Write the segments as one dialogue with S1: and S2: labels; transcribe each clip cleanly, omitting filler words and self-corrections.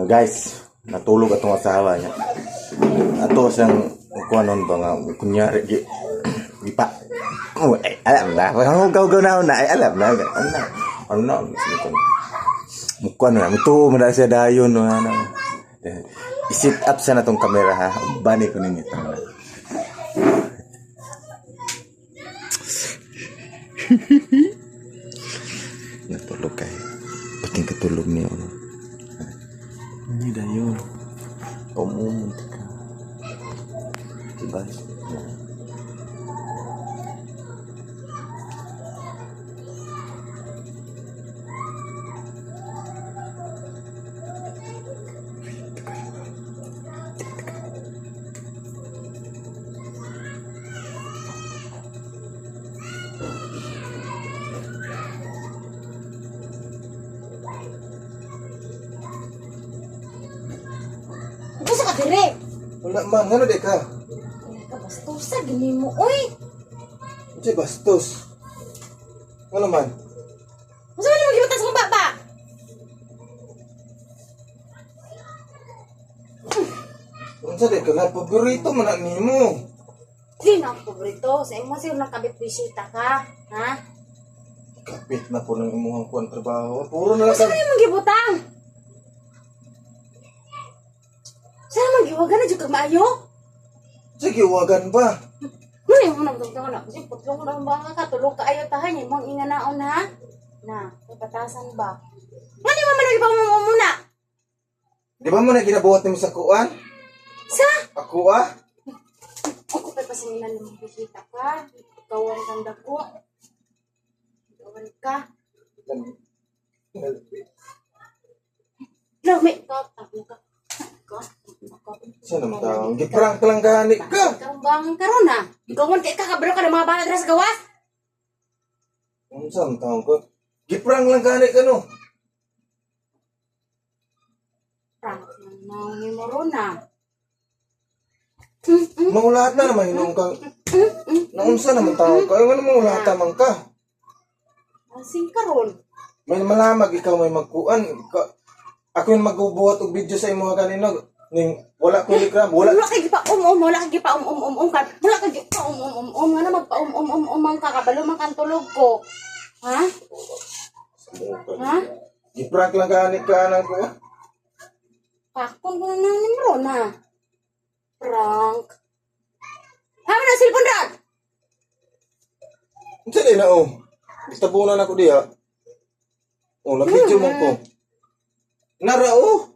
S1: Guys, natulog atong asawa niya. Ato siyang kuanon ba nga kunyari gipa. Oh, alam na. Kung gaw na ay alam na. Ano mukha na mutuo mo na siya dayon no ano. I-sit up sa natong kamera ha. Bani ko ninyo tama. Natulog kay. Pating katulog niya. Hindi dayon. Umumunti ka. Diba?
S2: Gusto ka dire?
S3: Wala man, ngano di ka?
S2: Kabastusa, gini mo, uy!
S3: Kasi bastos. Ngano man?
S2: Gusto mo naman gibutas kong baba?
S3: Unsa di ka na paborito man na nimo.
S2: Di na ako paborito. Sa imo siya nakabit bisita ka. Ha?
S3: Kapit na po ng imuhang kuan trabaho. Puro na
S2: Gusto
S3: lang.
S2: mo naman gibutang? Saan naman giwagan na dyan kag maayo?
S3: Sige, wagan ba?
S2: Muna yung muna butang na. Kasi putlong mo na mga ka. Tulog ka ayaw tahan. Yung mong inganaon ha? Na, kapatasan ba? Mani mo managi pa mo muna?
S3: Di ba mo na ginabuhat mo sa kuan?
S2: Sa?
S3: Ako ah?
S2: Ako pa pasinginan ng bisita ka. Ikawan kang dako. Ikawan ka. No, may tapos ka.
S3: Saan ang tao? Giprank lang gani ka.
S2: Karong karon na. Ikawan kay kakabro ka ng mga bata dira sa gawas.
S3: Unsa ang tao ko? Giprank lang gani ka no.
S2: Prank na ni mo ron na.
S3: Maulat na naman hinong kang... Naunsa naman tao ka? Ano maulat naman ka?
S2: Asing karon.
S3: May malamag ikaw may magkuan. Ako yung magbubuhat og video sa imo kanina. Ning wala ko likram, wala.
S2: Wala kay gipa wala kay gipa ka. Wala kay gipa nga na magpa ka kabalo man kan tulog ko. Ha? Ha?
S3: Giprank lang gani ka nang ko.
S2: Pakon ko na ni mo ron na. Prank. Haman na cellphone rag.
S3: Unsa di na oh? Tabunan ako diha. Oh, na-video mo ko. Nara oh.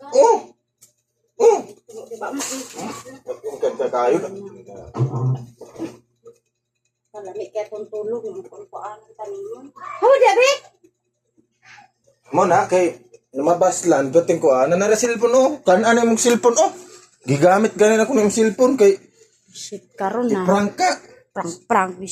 S3: Oh. Oh.
S2: Diba?
S3: Kanta kayo.
S2: Kalami kaya itong tulog ng kumpaan ng tanin. Hawa di, Abi?
S3: Mo na kay lumabas lang dating ko nara cellphone oh. Kan-ano mong cellphone oh. Gigamit ganin ako ng cellphone kay
S2: Shit, karon na.
S3: prank ka.
S2: Prank,